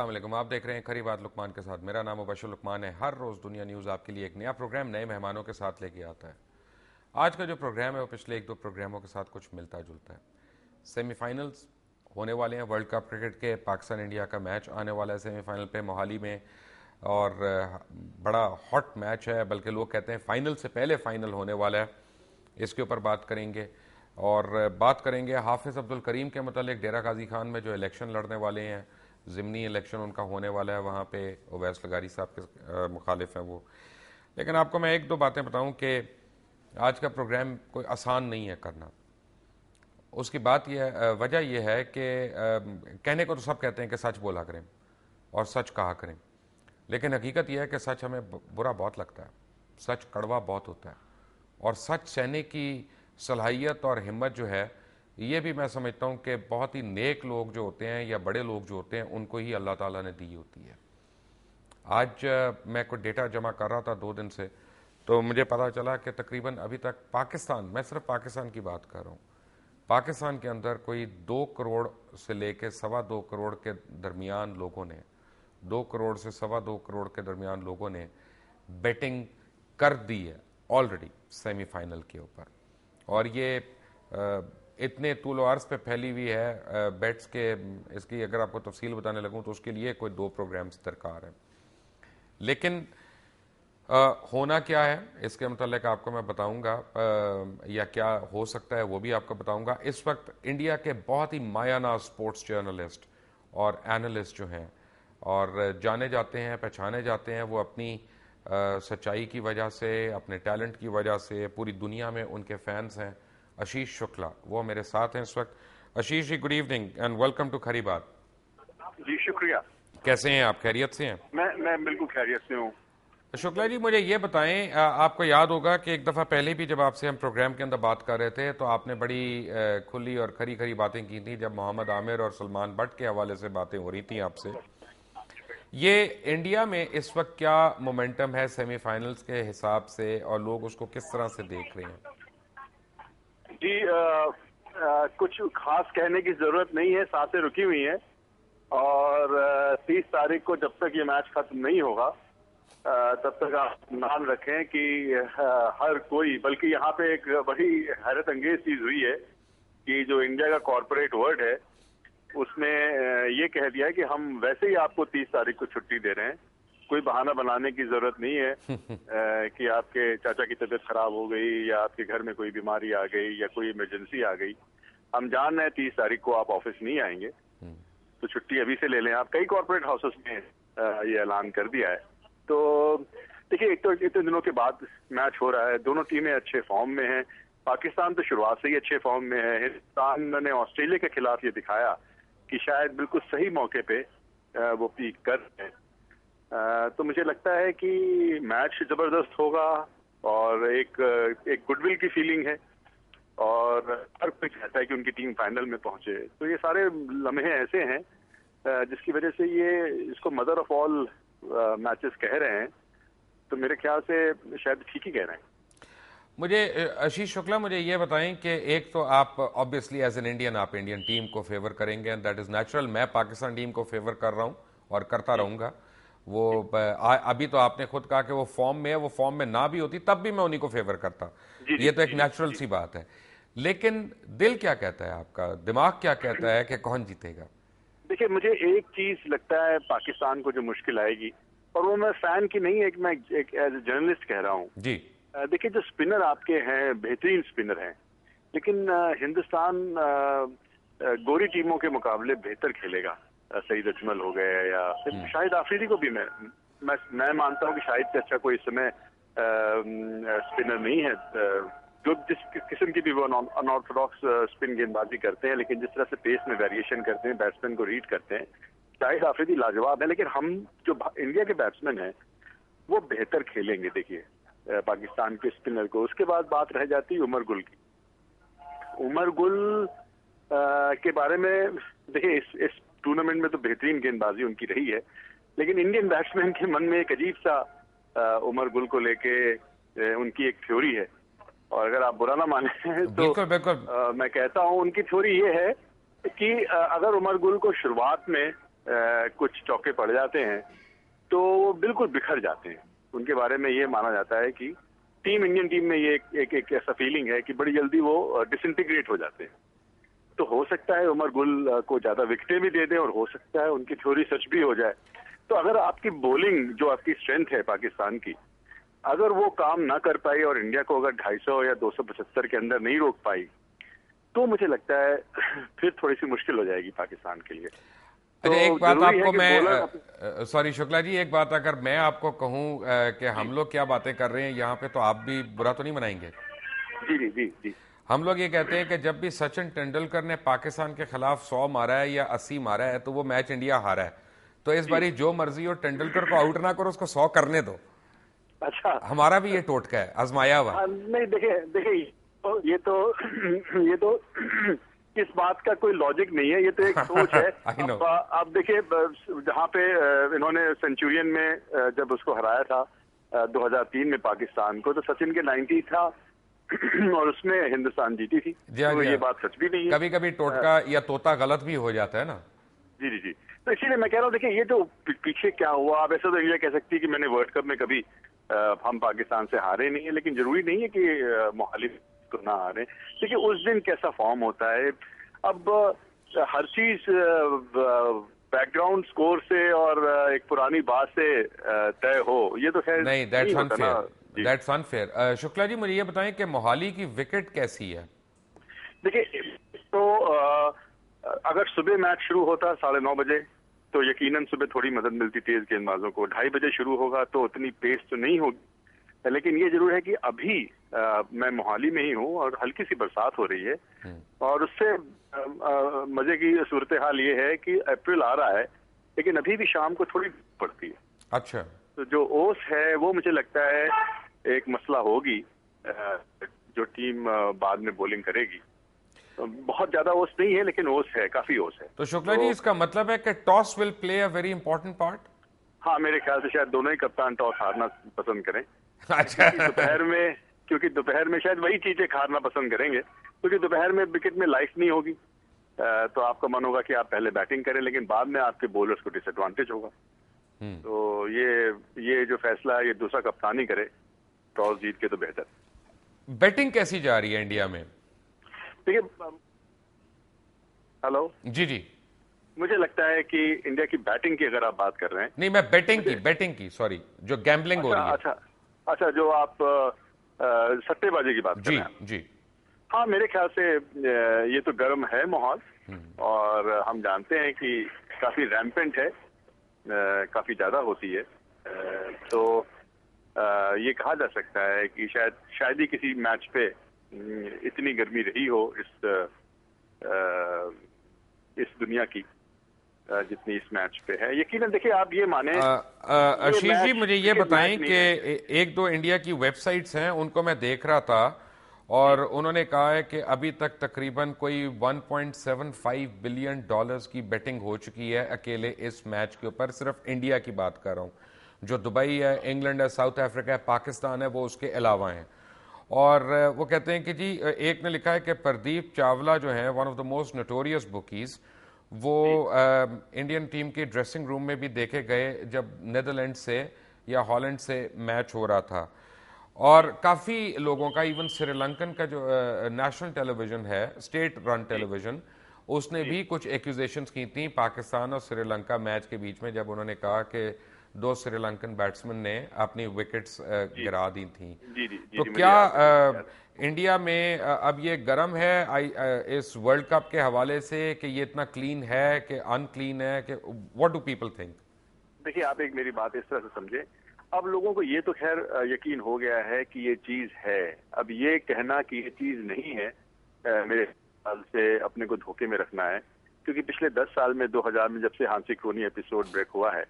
अस्सलाम वालेकुम। आप देख रहे हैं खरी बात लुकमान के साथ। मेरा नाम मुबशर लुकमान है। हर रोज़ दुनिया न्यूज़ आपके लिए एक नया प्रोग्राम नए मेहमानों के साथ लेके आता है। आज का जो प्रोग्राम है वो पिछले एक दो प्रोग्रामों के साथ कुछ मिलता जुलता है। सेमीफाइनल्स होने वाले हैं वर्ल्ड कप क्रिकेट के। पाकिस्तान इंडिया का मैच आने वाला है सेमीफाइनल पे मोहाली में, और बड़ा हॉट मैच है, बल्कि लोग कहते हैं फाइनल से पहले फाइनल होने वाला है। इसके ऊपर बात करेंगे और बात करेंगे हाफिज़ अब्दुल करीम के मतलब डेरा गाजी खान में जो इलेक्शन लड़ने वाले हैं, ज़िमनी इलेक्शन उनका होने वाला है। वहाँ पे ओवैस लगारी साहब के मुखालिफ हैं वो। लेकिन आपको मैं एक दो बातें बताऊं कि आज का प्रोग्राम कोई आसान नहीं है करना। उसकी बात यह वजह यह है कि कहने को तो सब कहते हैं कि सच बोला करें और सच कहा करें, लेकिन हकीकत यह है कि सच हमें बुरा बहुत लगता है। सच कड़वा बहुत होता है, और सच सहने की सलाहियत और हिम्मत जो है, ये भी मैं समझता हूँ कि बहुत ही नेक लोग जो होते हैं या बड़े लोग जो होते हैं उनको ही अल्लाह ताला ने दी होती है। आज मैं कुछ डेटा जमा कर रहा था 2 दिन से, तो मुझे पता चला कि तकरीबन अभी तक पाकिस्तान, मैं सिर्फ पाकिस्तान की बात कर रहा हूँ, पाकिस्तान के अंदर कोई 2 करोड़ से लेकर 2.25 करोड़ के दरमियान लोगों ने, 2 करोड़ से 2.25 करोड़ के दरमियान लोगों ने बेटिंग कर दी है ऑलरेडी सेमीफाइनल के ऊपर। और ये इतने तूल अर्ज पे फैली हुई है बेट्स के, इसकी अगर आपको तफसील बताने लगूं तो उसके लिए कोई 2 प्रोग्राम्स दरकार है। लेकिन होना क्या है इसके मतलब आपको मैं बताऊंगा, या क्या हो सकता है वो भी आपको बताऊंगा। इस वक्त इंडिया के बहुत ही मायाना स्पोर्ट्स जर्नलिस्ट और एनालिस्ट जो हैं और जाने जाते हैं, पहचाने जाते हैं, वो अपनी सच्चाई की वजह से, अपने टैलेंट की वजह से पूरी दुनिया में उनके फैंस हैं। आशीष शुक्ला वो मेरे साथ हैं इस वक्त। Ashish ji, good evening and welcome to Khari Baat. जी शुक्रिया। कैसे हैं आप? खैरियत से हैं? मैं बिल्कुल खैरियत से हूँ। शुक्ला जी, मुझे ये बताएं, आपको याद होगा कि एक दफ़ा पहले भी जब आपसे हम प्रोग्राम के अंदर बात कर रहे थे तो आपने बड़ी खुली और खरी खरी बातें की थी, जब मोहम्मद आमिर और सलमान बट के हवाले से बातें हो रही थी आपसे। ये इंडिया में इस वक्त क्या मोमेंटम है सेमीफाइनल्स के हिसाब से, और लोग उसको किस तरह से देख रहे हैं? जी कुछ खास कहने की जरूरत नहीं है, सांसें रुकी हुई हैं, और 30 तारीख को जब तक ये मैच खत्म नहीं होगा तब तक आप मान रखें कि हर कोई, बल्कि यहाँ पे एक बड़ी हैरत अंगेज चीज हुई है कि जो इंडिया का कॉर्पोरेट वर्ल्ड है उसने ये कह दिया है कि हम वैसे ही आपको 30 तारीख को छुट्टी दे रहे हैं, कोई बहाना बनाने की जरूरत नहीं है कि आपके चाचा की तबीयत खराब हो गई या आपके घर में कोई बीमारी आ गई या कोई इमरजेंसी आ गई। हम जान रहे हैं 30 तारीख को आप ऑफिस नहीं आएंगे, तो छुट्टी अभी से ले लें आप। कई कॉर्पोरेट हाउसेस ने ये ऐलान कर दिया है। तो देखिए, एक तो इतने दिनों के बाद मैच हो रहा है, दोनों टीमें अच्छे फॉर्म में हैं। पाकिस्तान तो शुरुआत से ही अच्छे फॉर्म में है। हिंदुस्तान ने ऑस्ट्रेलिया के खिलाफ ये दिखाया कि शायद बिल्कुल सही मौके पे वो पीक कर रहे हैं। तो मुझे लगता है कि मैच जबरदस्त होगा और एक गुडविल की फीलिंग है, और हर कोई चाहता है कि उनकी टीम फाइनल में पहुंचे। तो ये सारे लम्हे ऐसे हैं जिसकी वजह से ये इसको मदर ऑफ ऑल मैचेस कह रहे हैं। तो मेरे ख्याल से शायद ठीक ही कह रहे हैं। मुझे आशीष शुक्ला, मुझे ये बताएं कि एक तो आप ऑब्वियसली एज एन इंडियन आप इंडियन टीम को फेवर करेंगे एंड दैट इज नेचुरल। मैं पाकिस्तान टीम को फेवर कर रहा हूं और करता रहूंगा। वो अभी तो आपने खुद कहा कि वो फॉर्म में है, वो फॉर्म में ना भी होती तब भी मैं उन्हीं को फेवर करता। ये तो एक नेचुरल सी बात है। लेकिन दिल क्या कहता है आपका, दिमाग क्या कहता है कि कौन जीतेगा? देखिए, मुझे एक चीज लगता है पाकिस्तान को जो मुश्किल आएगी, और वो मैं फैन की नहीं, मैं एक एज ए जर्नलिस्ट कह रहा हूँ जी। देखिए, जो स्पिनर आपके हैं बेहतरीन स्पिनर हैं, लेकिन हिंदुस्तान गोरी टीमों के मुकाबले बेहतर खेलेगा। सईद अजमल हो गए या शाहिद आफरीदी को भी मैं मानता हूँ कि शाहिद से अच्छा कोई इस समय स्पिनर नहीं है। जो जिस किस्म की भी वो अनऑर्थोडॉक्स स्पिन गेंदबाजी करते हैं, लेकिन जिस तरह से पेस में वेरिएशन करते हैं, बैट्समैन को रीड करते हैं, शाहिद आफरीदी लाजवाब है। लेकिन हम जो इंडिया के बैट्समैन हैं वो बेहतर खेलेंगे देखिए पाकिस्तान के स्पिनर को। उसके बाद बात रह जाती है उमर गुल की। उमर गुल के बारे में देखिए, इस टूर्नामेंट में तो बेहतरीन गेंदबाजी उनकी रही है, लेकिन इंडियन बैट्समैन के मन में एक अजीब सा उमर गुल को लेके उनकी एक थ्योरी है, और अगर आप बुरा ना माने तो बिल्कुल। मैं कहता हूं उनकी थ्योरी ये है कि अगर उमर गुल को शुरुआत में कुछ चौके पड़ जाते हैं तो वो बिल्कुल बिखर जाते हैं। उनके बारे में ये माना जाता है कि इंडियन टीम में ये एक ऐसा फीलिंग है कि बड़ी जल्दी वो डिसइंटीग्रेट हो जाते हैं। तो हो सकता है उमर गुल को ज्यादा विकेटें भी दे दें और हो सकता है उनकी थ्योरी सच भी हो जाए। तो अगर आपकी बॉलिंग जो आपकी स्ट्रेंथ है पाकिस्तान की, अगर वो काम ना कर पाई और इंडिया को अगर 250 या 275 के अंदर नहीं रोक पाई, तो मुझे लगता है फिर थोड़ी सी मुश्किल हो जाएगी पाकिस्तान के लिए। तो अच्छा, एक बात जरूरी है आपको कि मैं सॉरी शुक्ला जी, एक बात अगर मैं आपको कहूं कि हम लोग क्या बातें कर रहे हैं यहाँ पे, तो आप भी बुरा तो नहीं मनाएंगे? जी जी जी जी। हम लोग ये कहते हैं कि जब भी सचिन तेंदुलकर ने पाकिस्तान के खिलाफ 100 मारा है या 80 मारा है तो वो मैच इंडिया हारा है। तो इस बारी जो मर्जी हो, तेंदुलकर को आउट ना करो, उसको 100 करने दो। अच्छा, हमारा भी ये टोटका है, आजमाया हुआ। हाँ, नहीं देखिए देखिए, ये तो ये तो इस बात का कोई लॉजिक नहीं है, ये तो एक सोच है। I know. अब देखिए, जहाँ पे इन्होंने सेंचुरियन में जब उसको हराया था 2003 में पाकिस्तान को, तो सचिन के 90 था और उसमें हिंदुस्तान जीती थी। तो ये बात सच भी नहीं है। कभी कभी टोटका या तोता गलत भी हो जाता है ना। जी जी जी। तो इसीलिए मैं कह रहा हूँ, देखिए ये जो पीछे क्या हुआ, आप ऐसा तो इंडिया कह सकती है कि मैंने वर्ल्ड कप में कभी हम पाकिस्तान से हारे नहीं है, लेकिन जरूरी नहीं है कि मोहाली को ना हारे। देखिए उस दिन कैसा फॉर्म होता है, अब हर चीज बैकग्राउंड स्कोर से और एक पुरानी बात से तय हो, ये तो खैर नहीं, नहीं होता ना। That's unfair. शुक्ला जी, मुझे ये बताएं कि मोहाली की विकेट कैसी है? देखिए, तो अगर सुबह मैच शुरू होता 9:30 बजे तो यकीनन सुबह थोड़ी मदद मिलती तेज गेंदबाजों को। 2:30 बजे शुरू होगा तो उतनी पेस तो नहीं होगी, लेकिन ये जरूर है कि अभी मैं मोहाली में ही हूँ और हल्की सी बरसात हो रही है और उससे मजे की सूरत हाल ये है कि अप्रैल आ रहा है, लेकिन अभी भी शाम को थोड़ी पड़ती है। अच्छा, तो जो ओस है वो मुझे लगता है एक मसला होगी। जो टीम बाद में बॉलिंग करेगी, बहुत ज्यादा ओस नहीं है लेकिन ओस है, काफी ओस है। तो शुक्ला जी, इसका मतलब है कि toss will play a very important part? हाँ, मेरे ख्याल से शायद दोनों ही कप्तान टॉस हारना पसंद करें। अच्छा। क्योंकि दोपहर में शायद वही चीजें हारना पसंद करेंगे, क्योंकि दोपहर में विकेट में लाइफ नहीं होगी। तो आपका मन होगा कि आप पहले बैटिंग करें, लेकिन बाद में आपके बॉलर्स को डिसएडवांटेज होगा। तो ये जो फैसला है ये दूसरा कप्तान ही करे, टॉस जीत के तो बेहतर। बैटिंग कैसी जा रही है इंडिया में? देखिए, हेलो जी जी, मुझे लगता है कि इंडिया की बैटिंग की अगर आप बात कर रहे हैं। नहीं, मैं बैटिंग की सॉरी, जो गैम्बलिंग हो रही है। अच्छा, जो आप सट्टेबाजी की बात कर रहे हैं। जी। हाँ, मेरे ख्याल से ये तो गर्म है माहौल, और हम जानते हैं कि काफी रैम्पेंट है, काफी ज्यादा होती है। तो ये कहा जा सकता है कि शायद ही किसी मैच पे इतनी गर्मी रही हो इस दुनिया की जितनी इस मैच पे है। यकीनन देखिए, आप ये माने आशीष जी, मुझे ये बताएं कि एक दो इंडिया की वेबसाइट्स हैं, उनको मैं देख रहा था और उन्होंने कहा है कि अभी तक तकरीबन कोई 1.75 बिलियन डॉलर्स की बेटिंग हो चुकी है अकेले इस मैच के ऊपर। सिर्फ इंडिया की बात कर रहा हूं, जो दुबई है, इंग्लैंड है, साउथ अफ्रीका है, पाकिस्तान है, वो उसके अलावा हैं। और वो कहते हैं कि जी, एक ने लिखा है कि प्रदीप चावला जो है, one of the most notorious bookies, वो इंडियन टीम के ड्रेसिंग रूम में भी देखे गए जब नीदरलैंड से या हॉलैंड से मैच हो रहा था। और काफ़ी लोगों का, इवन श्रीलंकन का जो नेशनल टेलीविजन है, स्टेट रन टेलीविजन, उसने भी कुछ एक्यूजेशंस की थी पाकिस्तान और श्रीलंका मैच के बीच में, जब उन्होंने कहा कि 2 श्रीलंकन बैट्समैन ने अपनी विकेट्स गिरा दी थी। तो क्या इंडिया में अब ये गर्म है इस वर्ल्ड कप के हवाले से कि ये इतना क्लीन है कि अनक्लीन है, कि व्हाट डू पीपल थिंक? देखिए, आप एक मेरी बात इस तरह से समझे, अब लोगों को ये तो खैर यकीन हो गया है कि ये चीज है। अब ये कहना कि ये चीज नहीं है, मेरे ख्याल से अपने को धोखे में रखना है, क्योंकि पिछले 10 साल में 2000 में जब से हांसी क्रोनी एपिसोड ब्रेक हुआ है,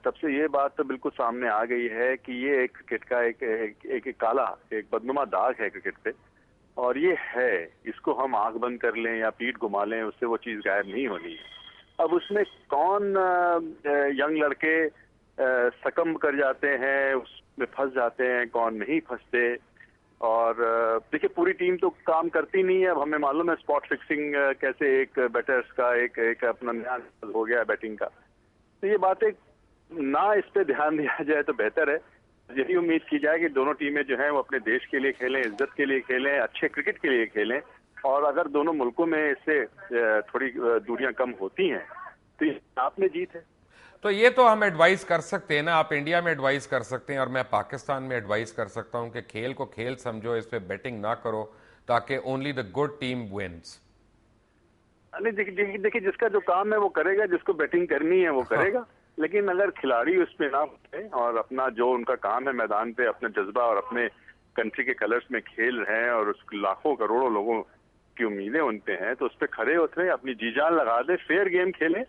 तब से ये बात तो बिल्कुल सामने आ गई है कि ये एक क्रिकेट का एक काला, एक बदनुमा दाग है क्रिकेट पे, और ये है, इसको हम आंख बंद कर लें या पीठ घुमा लें, उससे वो चीज गायब नहीं होनी है। अब उसमें कौन यंग लड़के सकम कर जाते हैं, उसमें फंस जाते हैं, कौन नहीं फंसते, और देखिए पूरी टीम तो काम करती नहीं है। अब हमें मालूम है स्पॉट फिक्सिंग कैसे एक बैटर्स का एक अपना नया हो गया बैटिंग का। तो ये बातें ना इस पे ध्यान दिया जाए तो बेहतर है। यही उम्मीद की जाए कि दोनों टीमें जो हैं वो अपने देश के लिए खेलें, इज्जत के लिए खेलें, अच्छे क्रिकेट के लिए खेलें। और अगर दोनों मुल्कों में इससे थोड़ी दूरियां कम होती हैं तो ये आप में जीत है। तो ये तो हम एडवाइस कर सकते हैं ना, आप इंडिया में एडवाइस कर सकते हैं और मैं पाकिस्तान में एडवाइस कर सकता हूं कि खेल को खेल समझो, इस पे बेटिंग ना करो ताकि only the good team wins. नहीं देखिए जिसका जो काम है वो करेगा, जिसको बैटिंग करनी है वो करेगा। लेकिन अगर खिलाड़ी उस पे ना उतरे और अपना जो उनका काम है मैदान पे अपना जज्बा और अपने कंट्री के कलर्स में खेल रहे हैं और उस लाखों करोड़ों लोगों की उम्मीदें उन पे हैं, तो उस पे खड़े उतरे, अपनी जी जान लगा दे, फेयर गेम खेलें,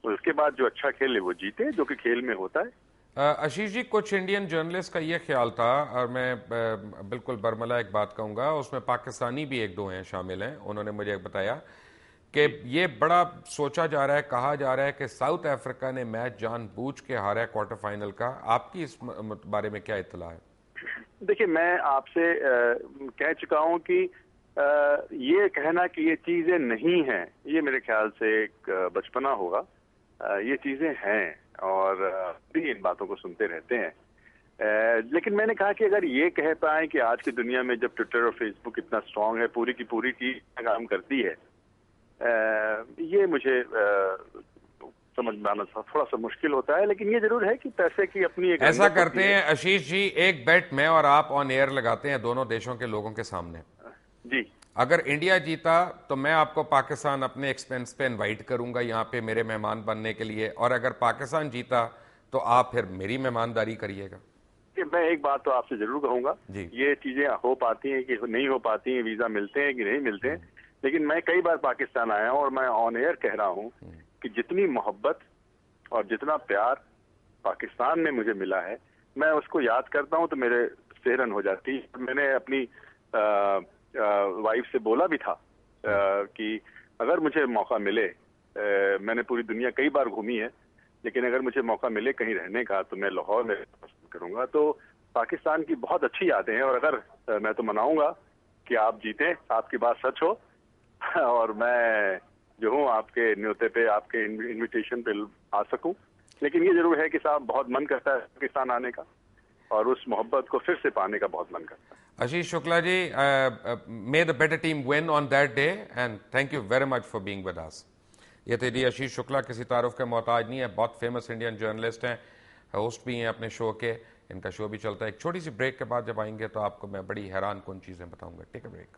उसके बाद जो अच्छा खेले वो जीते, जो कि खेल में होता है। आशीष जी, कुछ इंडियन जर्नलिस्ट का ये ख्याल था, और मैं बिल्कुल बरमला एक बात कहूंगा, उसमें पाकिस्तानी भी एक दो हैं शामिल हैं, उन्होंने मुझे बताया कि ये बड़ा सोचा जा रहा है, कहा जा रहा है कि साउथ अफ्रीका ने मैच जानबूझ के हारा है क्वार्टर फाइनल का। आपकी इस बारे में क्या इत्तला है? देखिए मैं आपसे कह चुका हूं कि ये कहना कि ये चीजें नहीं हैं, ये मेरे ख्याल से एक बचपना होगा। ये चीजें हैं और भी इन बातों को सुनते रहते हैं। लेकिन मैंने कहा कि अगर ये कह पाए कि आज की दुनिया में जब ट्विटर और फेसबुक इतना स्ट्रांग है, पूरी की पूरी टीम काम करती है, ये मुझे समझ में आना थोड़ा सा मुश्किल होता है। लेकिन ये जरूर है कि पैसे की अपनी एक ऐसा करते हैं आशीष जी, एक बेट मैं और आप ऑन एयर लगाते हैं दोनों देशों के लोगों के सामने। जी, अगर इंडिया जीता तो मैं आपको पाकिस्तान अपने एक्सपेंस पे इनवाइट करूंगा यहाँ पे मेरे मेहमान बनने के लिए, और अगर पाकिस्तान जीता तो आप फिर मेरी मेहमानदारी करिएगा। मैं एक बात तो आपसे जरूर कहूंगा, ये चीजें हो पाती हैं कि नहीं हो पाती हैं, वीजा मिलते हैं कि नहीं मिलते हैं, लेकिन मैं कई बार पाकिस्तान आया हूं और मैं ऑन एयर कह रहा हूं कि जितनी मोहब्बत और जितना प्यार पाकिस्तान में मुझे मिला है, मैं उसको याद करता हूं तो मेरे सेहरन हो जाती है। मैंने अपनी वाइफ से बोला भी था कि अगर मुझे मौका मिले, मैंने पूरी दुनिया कई बार घूमी है, लेकिन अगर मुझे मौका मिले कहीं रहने का तो मैं लाहौर में पसंद करूंगा। तो पाकिस्तान की बहुत अच्छी यादें हैं और अगर मैं तो मनाऊंगा कि आप जीतें, आपकी बात सच हो और मैं जो हूँ आपके न्योते पे, आपके इनविटेशन पे आ सकूं। लेकिन ये जरूर है कि साहब बहुत मन करता है पाकिस्तान आने का और उस मोहब्बत को फिर से पाने का बहुत मन करता है। Ashish Shukla ji, may the better team win on that day and thank you very much for being with us. ये थे जी आशीष शुक्ला, किसी तारुफ के मोहताज नहीं है, बहुत फेमस इंडियन जर्नलिस्ट हैं, होस्ट भी हैं अपने शो के, इनका शो भी चलता है। एक छोटी सी ब्रेक के बाद जब आएंगे तो आपको मैं बड़ी हैरान कौन चीज़ें बताऊंगा। Take a break.